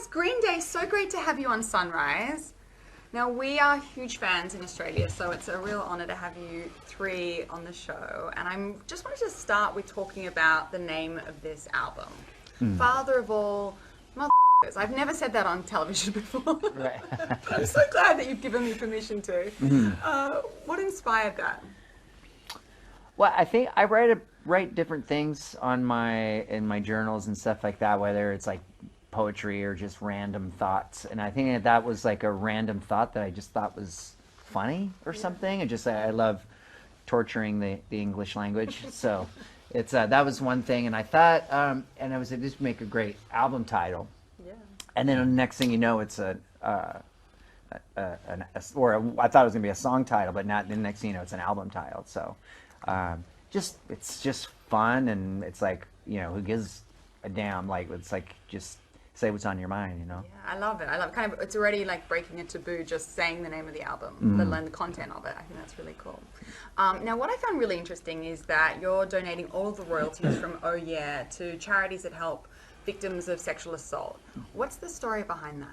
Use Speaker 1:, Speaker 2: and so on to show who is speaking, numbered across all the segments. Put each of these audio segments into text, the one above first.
Speaker 1: guys, Green Day, so great to have you on Sunrise. Now, we are huge fans in Australia, so it's a real honour to have you three on the show. And I just wanted to start with talking about the name of this album. Father of All Motherfuckers. I've never said that on television before.
Speaker 2: Right.
Speaker 1: I'm so glad that you've given me permission to. What inspired that?
Speaker 2: Well, I think I write different things in my journals and stuff like that, whether it's like poetry or just random thoughts. And I think that was like a random thought that I just thought was funny or something. And just I love torturing the English language, so it's that was one thing. And I thought, and I was like, this would make a great album title.
Speaker 1: Yeah.
Speaker 2: And then the next thing you know, it's I thought it was gonna be a song title, but not. The next thing you know, it's an album title. So, it's just fun, and it's like, who gives a damn? Like, it's like, just say what's on your mind,
Speaker 1: Yeah, I love it. Kind of, it's already like breaking a taboo just saying the name of the album, let alone the content of it. I think that's really cool. Now, what I found really interesting is that you're donating all of the royalties from Oh Yeah to charities that help victims of sexual assault. What's the story behind that?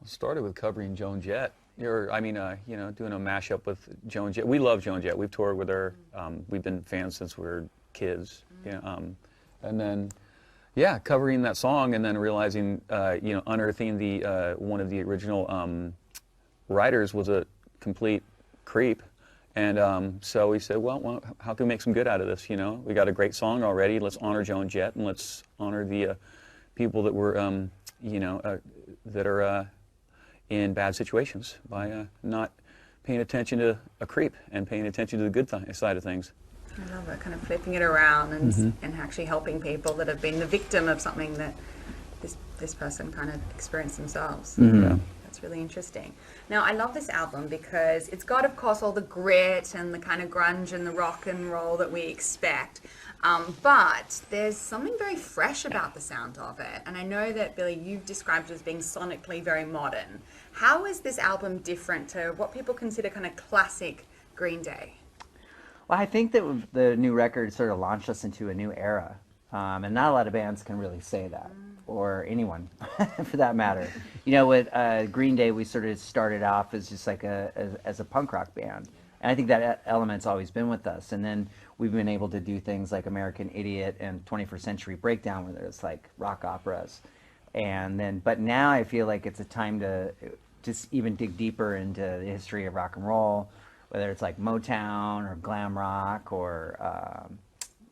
Speaker 3: It started with covering Joan Jett. Doing a mashup with Joan Jett. We love Joan Jett. We've toured with her. We've been fans since we were kids. And then, covering that song, and then realizing, unearthing the one of the original writers was a complete creep. And so we said, well, how can we make some good out of this? We got a great song already. Let's honor Joan Jett, and let's honor the people that were, that are in bad situations by not paying attention to a creep and paying attention to the good side of things.
Speaker 1: I love it, kind of flipping it around and actually helping people that have been the victim of something that this person kind of experienced themselves.
Speaker 3: Yeah.
Speaker 1: That's really interesting. Now, I love this album because it's got, of course, all the grit and the kind of grunge and the rock and roll that we expect. But there's something very fresh about the sound of it. And I know that, Billy, you've described it as being sonically very modern. How is this album different to what people consider kind of classic Green Day?
Speaker 2: Well, I think that the new record sort of launched us into a new era. And not a lot of bands can really say that, or anyone for that matter. With Green Day, we sort of started off as just like as a punk rock band. And I think that element's always been with us. And then we've been able to do things like American Idiot and 21st Century Breakdown, where it's like rock operas. But now I feel like it's a time to just even dig deeper into the history of rock and roll, whether it's like Motown or glam rock or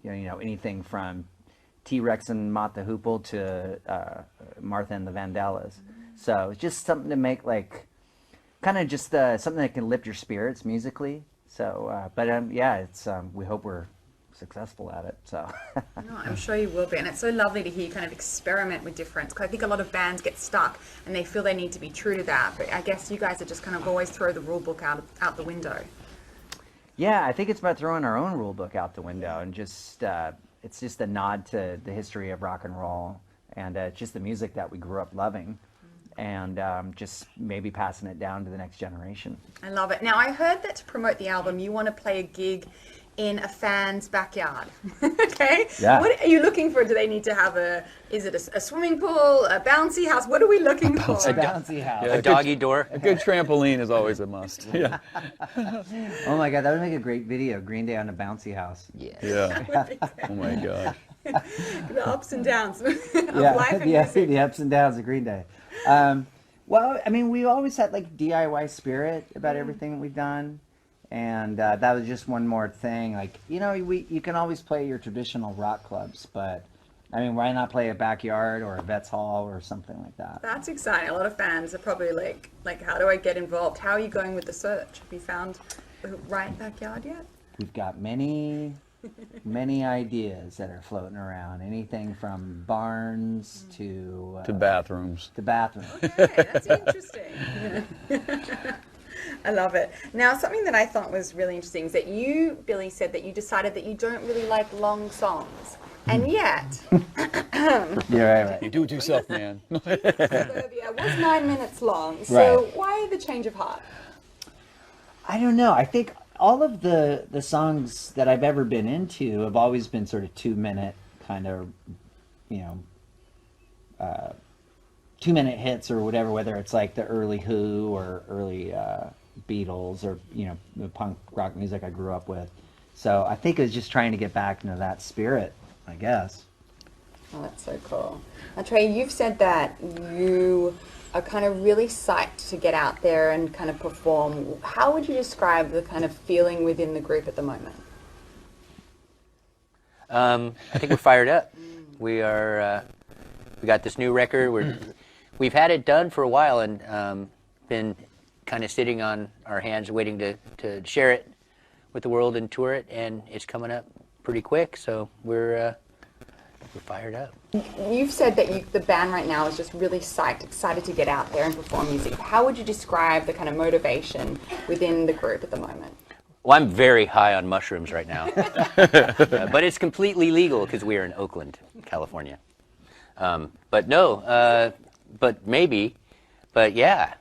Speaker 2: anything from T-Rex and Mott the Hoople to Martha and the Vandellas. So it's just something to make like kind of just something that can lift your spirits musically. So, it's we hope we're successful at it. So
Speaker 1: No, I'm sure you will be, and it's so lovely to hear you kind of experiment with difference. Cause I think a lot of bands get stuck and they feel they need to be true to that, but I guess you guys are just kind of always throw the rule book out the window.
Speaker 2: Yeah, I think it's about throwing our own rule book out the window and just it's just a nod to the history of rock and roll and just the music that we grew up loving, and just maybe passing it down to the next generation. I
Speaker 1: love it. Now, I heard that to promote the album, you want to play a gig in a fan's backyard. Okay?
Speaker 2: Yeah.
Speaker 1: What are you looking for? Do they need to have is it a swimming pool, a bouncy house? What are we looking for?
Speaker 2: A bouncy house.
Speaker 4: A doggy door.
Speaker 3: A good trampoline is always a must. Yeah.
Speaker 2: Oh my God, that would make a great video. Green Day on a bouncy house.
Speaker 4: Yes.
Speaker 3: Yeah. Oh my gosh.
Speaker 1: The ups and downs of life and music.
Speaker 2: The ups and downs of Green Day. Well, I mean, we always had like DIY spirit about everything that we've done. And that was just one more thing. Like, you can always play your traditional rock clubs, but I mean, why not play a backyard or a Vets Hall or something like that?
Speaker 1: That's exciting. A lot of fans are probably like, how do I get involved? How are you going with the search? Have you found the right backyard yet?
Speaker 2: We've got many ideas that are floating around. Anything from barns to
Speaker 3: bathrooms.
Speaker 2: To bathrooms.
Speaker 1: Okay, that's interesting. I love it. Now, something that I thought was really interesting is that you, Billy, said that you decided that you don't really like long songs. And yet...
Speaker 2: You're right.
Speaker 3: You do it yourself, man.
Speaker 1: Suburbia was 9 minutes long. So
Speaker 2: Right.
Speaker 1: why the change of heart?
Speaker 2: I don't know. I think all of the songs that I've ever been into have always been sort of 2-minute kind of you know, 2-minute hits or whatever, whether it's like the early Who or early Beatles or, you know, the punk rock music I grew up with. So I think it was just trying to get back into that spirit, I guess.
Speaker 1: Oh, that's so cool. Now, Trey, you've said that you are kind of really psyched to get out there and kind of perform. How would you describe the kind of feeling within the group at the moment?
Speaker 4: I think we're fired up. We are. We got this new record. We've had it done for a while and been kind of sitting on our hands, waiting to share it with the world and tour it. And it's coming up pretty quick, so we're fired up.
Speaker 1: You've said that the band right now is just really psyched, excited to get out there and perform music. How would you describe the kind of motivation within the group at the moment?
Speaker 4: Well, I'm very high on mushrooms right now, but it's completely legal because we are in Oakland, California. But no, but maybe, but yeah.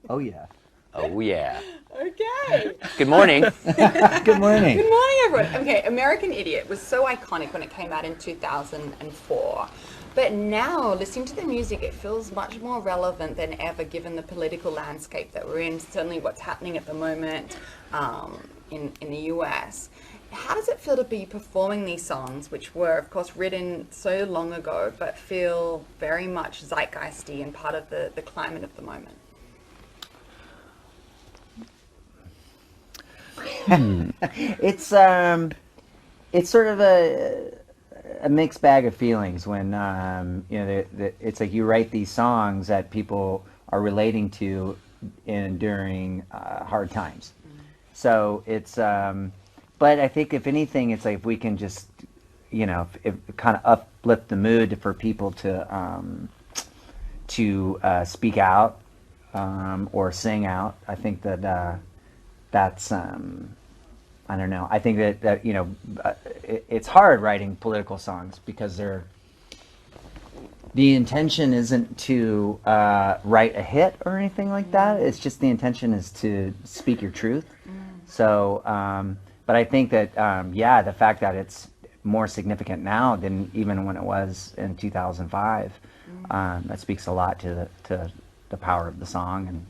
Speaker 2: Oh, yeah.
Speaker 4: Oh, yeah.
Speaker 1: Okay.
Speaker 4: Good morning.
Speaker 2: Good morning.
Speaker 1: Good morning, everyone. Okay, American Idiot was so iconic when it came out in 2004. But now, listening to the music, it feels much more relevant than ever given the political landscape that we're in, certainly what's happening at the moment in the US. How does it feel to be performing these songs, which were, of course, written so long ago, but feel very much zeitgeisty and part of the climate of the moment?
Speaker 2: It's sort of a mixed bag of feelings when you know it's like you write these songs that people are relating to during hard times. So it's but I think if anything, it's like if we can just, you know, if kind of uplift the mood for people to speak out or sing out. I think that that's I don't know. I think that you know, it's hard writing political songs because the intention isn't to write a hit or anything like that. It's just the intention is to speak your truth. So, but I think that yeah, the fact that it's more significant now than even when it was in 2005, that speaks a lot to the power of the song and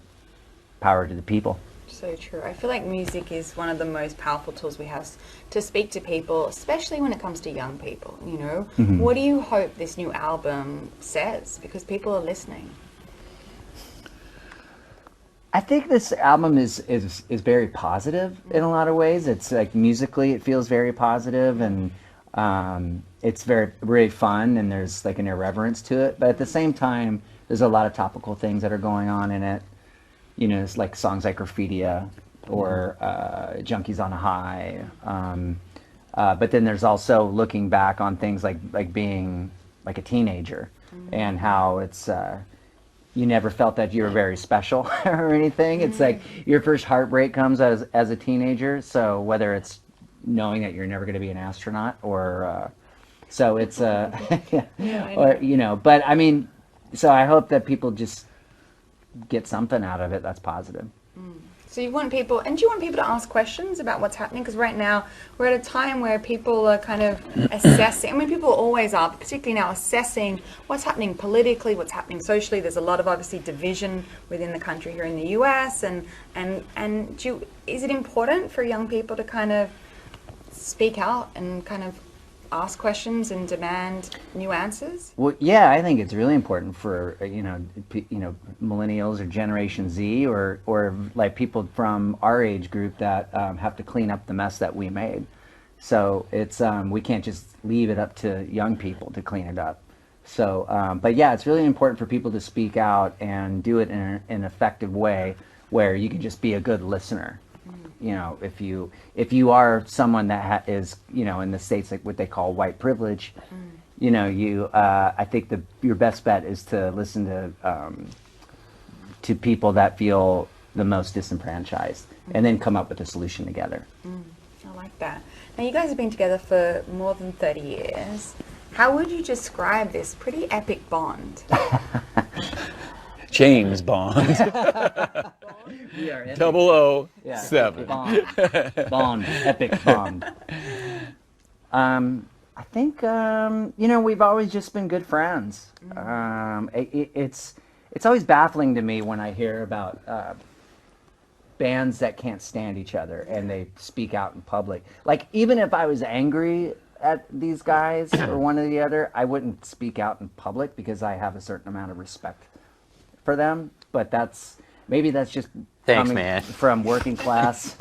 Speaker 2: power to the people.
Speaker 1: So true. I feel like music is one of the most powerful tools we have to speak to people, especially when it comes to young people, you know?
Speaker 2: Mm-hmm.
Speaker 1: What do you hope this new album says? Because people are listening.
Speaker 2: I think this album is very positive in a lot of ways. It's like musically it feels very positive and it's very fun and there's like an irreverence to it. But at the same time, there's a lot of topical things that are going on in it. You know, it's like songs like Graffitia or Junkies on a High. But then there's also looking back on things like being like a teenager and how it's you never felt that you were very special or anything. It's like your first heartbreak comes as a teenager. So whether it's knowing that you're never going to be an astronaut or so it's yeah, or you know. But I mean, so I hope that people just get something out of it that's positive.
Speaker 1: So you want people, and do you want people to ask questions about what's happening? Because right now we're at a time where people are kind of assessing, I mean people always are, but particularly now assessing what's happening politically, what's happening socially. There's a lot of obviously division within the country here in the US and is it important for young people to kind of speak out and kind of ask questions and demand new answers?
Speaker 2: Well, yeah, I think it's really important for you know millennials or Generation Z or like people from our age group that have to clean up the mess that we made. So it's we can't just leave it up to young people to clean it up. So, but yeah, it's really important for people to speak out and do it in an effective way where you can just be a good listener. You know, if you are someone that is, you know, in the States, like what they call white privilege, you know, I think your best bet is to listen to people that feel the most disenfranchised and then come up with a solution together.
Speaker 1: I like that. Now you guys have been together for more than 30 years. How would you describe this pretty epic bond?
Speaker 3: James Bond.
Speaker 2: We are
Speaker 3: 007.
Speaker 2: Bond, epic Bond. I think we've always just been good friends. It's always baffling to me when I hear about bands that can't stand each other and they speak out in public. Like, even if I was angry at these guys or one or the other, I wouldn't speak out in public because I have a certain amount of respect for them. But maybe that's just
Speaker 4: Thanks,
Speaker 2: coming
Speaker 4: man.
Speaker 2: from working class,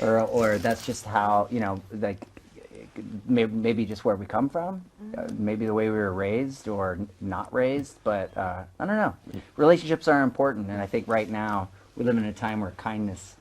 Speaker 2: or that's just how like maybe just where we come from, maybe the way we were raised or not raised. But I don't know. Relationships are important, and I think right now we live in a time where kindness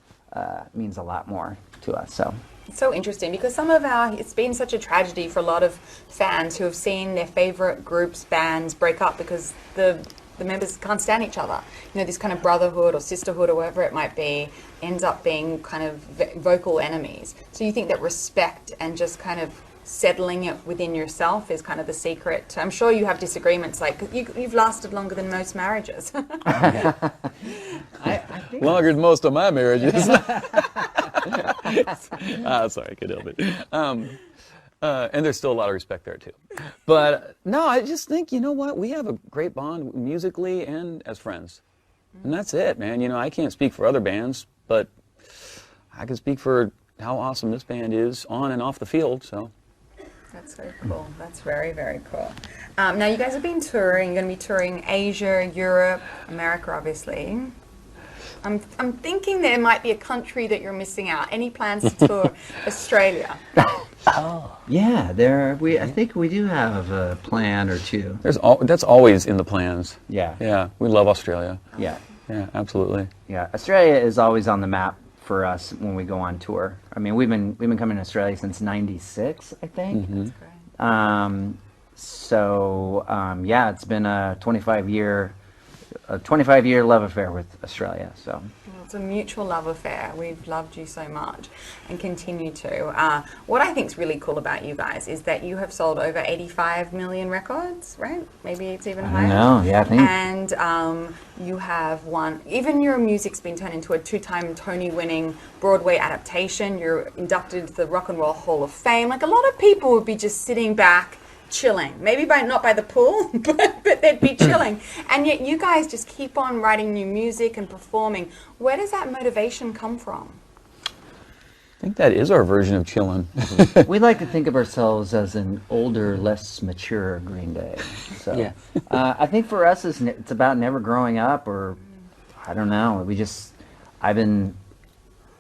Speaker 2: means a lot more to us. So.
Speaker 1: It's so interesting because it's been such a tragedy for a lot of fans who have seen their favorite groups, bands break up because the members can't stand each other. This kind of brotherhood or sisterhood or whatever it might be ends up being kind of vocal enemies. So you think that respect and just kind of settling it within yourself is kind of the secret? I'm sure you have disagreements, like you've lasted longer than most marriages.
Speaker 2: I think
Speaker 3: Longer than most of my marriages. Sorry, I could help it. And there's still a lot of respect there too. But no, I just think, you know what? We have a great bond musically and as friends. And that's it, man. I can't speak for other bands, but I can speak for how awesome this band is on and off the field, so.
Speaker 1: That's so cool. That's very, very cool. Now, you guys have been touring. You're going to be touring Asia, Europe, America, obviously. I'm thinking there might be a country that you're missing out. Any plans to tour Australia?
Speaker 2: Yeah, I think we do have a plan or two.
Speaker 3: That's always in the plans.
Speaker 2: Yeah.
Speaker 3: Yeah, we love Australia.
Speaker 2: Yeah.
Speaker 3: Yeah, absolutely.
Speaker 2: Yeah. Australia is always on the map for us when we go on tour. I mean, we've been coming to Australia since '96, I think.
Speaker 1: That's great.
Speaker 2: Yeah, it's been a 25-year love affair with Australia. So.
Speaker 1: Well, it's a mutual love affair. We've loved you so much and continue to. What I think is really cool about you guys is that you have sold over 85 million records, right? Maybe it's even higher.
Speaker 2: No, yeah, I think.
Speaker 1: And you have even your music's been turned into a 2-time Tony-winning Broadway adaptation. You're inducted to the Rock and Roll Hall of Fame. Like, a lot of people would be just sitting back chilling, maybe not by the pool, but they'd be chilling, and yet you guys just keep on writing new music and performing. Where does that motivation come from?
Speaker 3: I think that is our version of chillin'.
Speaker 2: We like to think of ourselves as an older, less mature Green Day. So
Speaker 4: Yeah.
Speaker 2: I think for us it's about never growing up, or I don't know.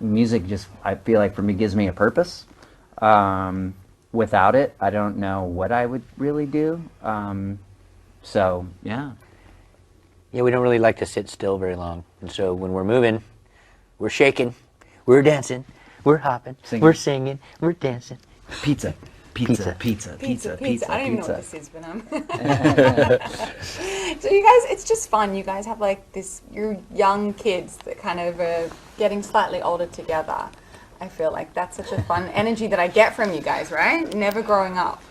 Speaker 2: Music just, I feel like for me, gives me a purpose. Without it, I don't know what I would really do. So, yeah.
Speaker 4: Yeah, we don't really like to sit still very long. And so when we're moving, we're shaking, we're dancing, we're hopping,
Speaker 2: Singing.
Speaker 4: we're singing, we're dancing.
Speaker 2: Pizza.
Speaker 4: Pizza.
Speaker 1: I don't even know what this is, but so you guys, it's just fun. You guys have like you're young kids that kind of are getting slightly older together. I feel like that's such a fun energy that I get from you guys, right? Never growing up.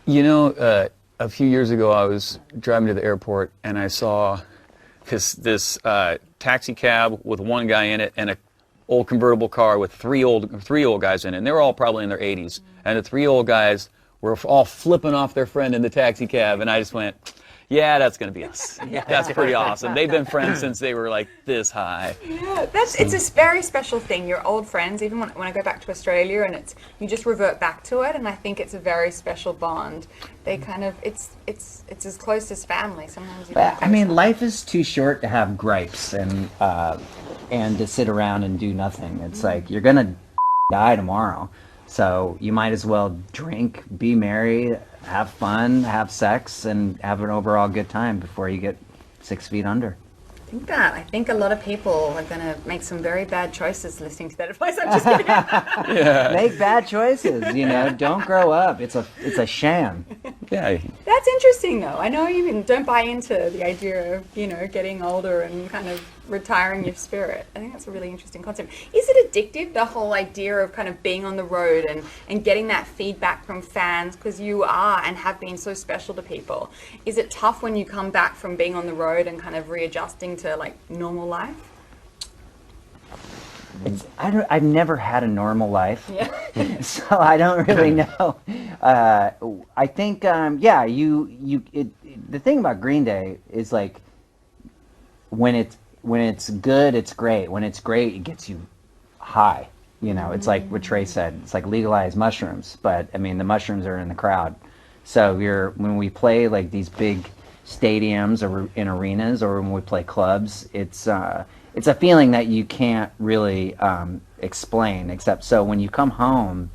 Speaker 3: A few years ago, I was driving to the airport and I saw this taxi cab with one guy in it and a old convertible car with three old guys in it. And they were all probably in their 80s. And the 3 old guys were all flipping off their friend in the taxi cab. And I just went, yeah, that's going to be us. That's pretty awesome. They've been friends since they were like this high.
Speaker 1: Yeah, it's a very special thing. You're old friends, even when I go back to Australia, and you just revert back to it, and I think it's a very special bond. They kind of, it's as close as family. Sometimes you
Speaker 2: But, I mean, life is too short to have gripes and to sit around and do nothing. It's like you're gonna die tomorrow, so you might as well drink, be merry, have fun, have sex, and have an overall good time before you get 6 feet under.
Speaker 1: I think a lot of people are going to make some very bad choices listening to that advice. I'm just kidding.
Speaker 2: Make bad choices, don't grow up. It's a sham.
Speaker 3: Yeah.
Speaker 1: That's interesting, though. I know you don't buy into the idea of, getting older and kind of retiring your spirit. I think that's a really interesting concept. Is it addictive, the whole idea of kind of being on the road and getting that feedback from fans, because you are and have been so special to people? Is it tough when you come back from being on the road and kind of readjusting to like normal life?
Speaker 2: I've never had a normal life,
Speaker 1: Yeah.
Speaker 2: so I don't really know. I think, yeah, the thing about Green Day is like, when it's good, it's great. When it's great, it gets you high. You know, it's like what Trey said. It's like legalized mushrooms, but I mean, the mushrooms are in the crowd. So when we play like these big stadiums or in arenas, or when we play clubs, it's a feeling that you can't really explain. Except so when you come home,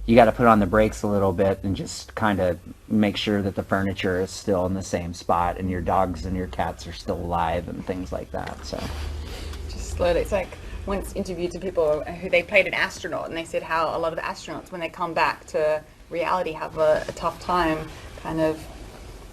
Speaker 2: you got to put on the brakes a little bit and just kind of make sure that the furniture is still in the same spot and your dogs and your cats are still alive and things like that. So
Speaker 1: Just slowly. It's like once interviewed some people who they played an astronaut, and they said how a lot of the astronauts, when they come back to reality, have a tough time kind of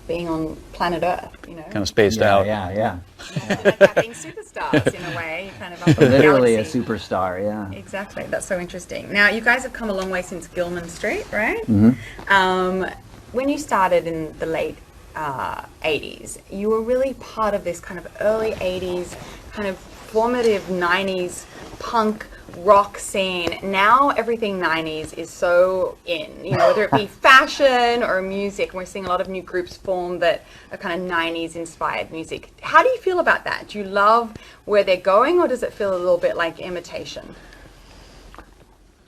Speaker 1: being on planet Earth, you know?
Speaker 3: Kind of spaced
Speaker 2: yeah,
Speaker 3: out.
Speaker 2: yeah.
Speaker 1: Like that being superstars in a way, kind of up in the
Speaker 2: Literally a
Speaker 1: galaxy.
Speaker 2: superstar, yeah.
Speaker 1: Exactly. That's so interesting. Now, you guys have come a long way since Gilman Street, right? When you started in the late 80s, you were really part of this kind of early 80s, kind of formative 90s punk rock scene. Now everything 90s is so in, you know, whether it be fashion or music. And we're seeing a lot of new groups form that are kind of 90s inspired music. How do you feel about that? Do you love where they're going, or does it feel a little bit like imitation?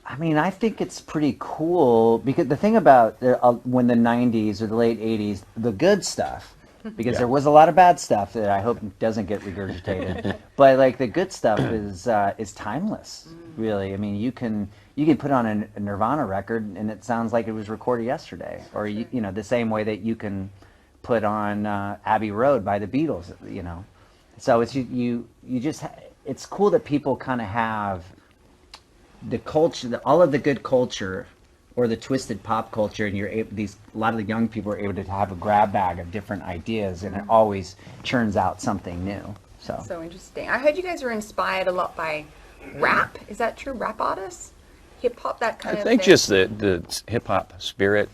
Speaker 2: I mean, I think it's pretty cool because the thing about when the 90s or the late 80s, the good stuff, because there was a lot of bad stuff that I hope doesn't get regurgitated, but like the good stuff is timeless, really. I mean, you can put on a Nirvana record and it sounds like it was recorded yesterday, or you know, the same way that you can put on Abbey Road by the Beatles, you know. So it's it's cool that people kind of have the culture, all of the good culture, or the twisted pop culture, and a lot of the young people are able to have a grab bag of different ideas, and it always churns out something new.
Speaker 1: So interesting. I heard you guys were inspired a lot by rap. Is that true? Rap artists, hip hop, that kind
Speaker 3: I
Speaker 1: of
Speaker 3: think
Speaker 1: thing?
Speaker 3: just the hip hop spirit,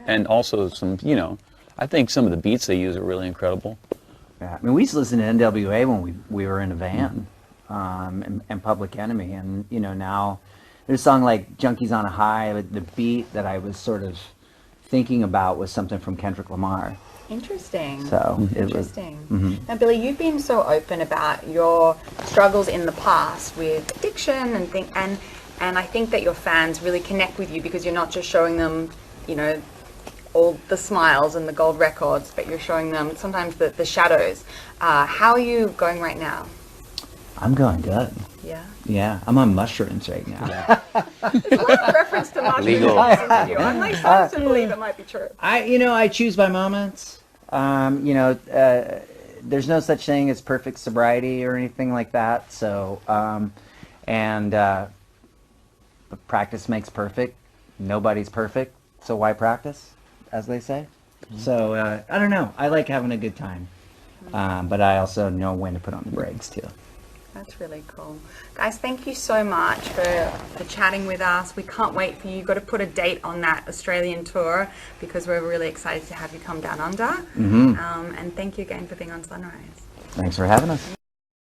Speaker 3: and also some, you know, I think some of the beats they use are really incredible.
Speaker 2: Yeah, I mean, we used to listen to NWA when we were in a van, and Public Enemy, and you know, now there's a song like Junkies on a High, but the beat that I was sort of thinking about was something from Kendrick Lamar.
Speaker 1: Interesting.
Speaker 2: So it was.
Speaker 1: Interesting. Now, Billy, you've been so open about your struggles in the past with addiction and I think that your fans really connect with you because you're not just showing them, you know, all the smiles and the gold records, but you're showing them sometimes the shadows. How are you going right now?
Speaker 2: I'm going good.
Speaker 1: Yeah.
Speaker 2: Yeah, I'm on mushrooms right now.
Speaker 1: There's a lot of reference to mushrooms in
Speaker 4: Legal.
Speaker 1: this interview. I'm like starting to believe it might be true.
Speaker 2: I choose my moments. There's no such thing as perfect sobriety or anything like that. So, but practice makes perfect. Nobody's perfect, so why practice, as they say. So I don't know. I like having a good time, but I also know when to put on the brakes too.
Speaker 1: That's really cool. Guys, thank you so much for chatting with us. We can't wait for you. You've got to put a date on that Australian tour because we're really excited to have you come down under. And thank you again for being on Sunrise.
Speaker 2: Thanks for having us.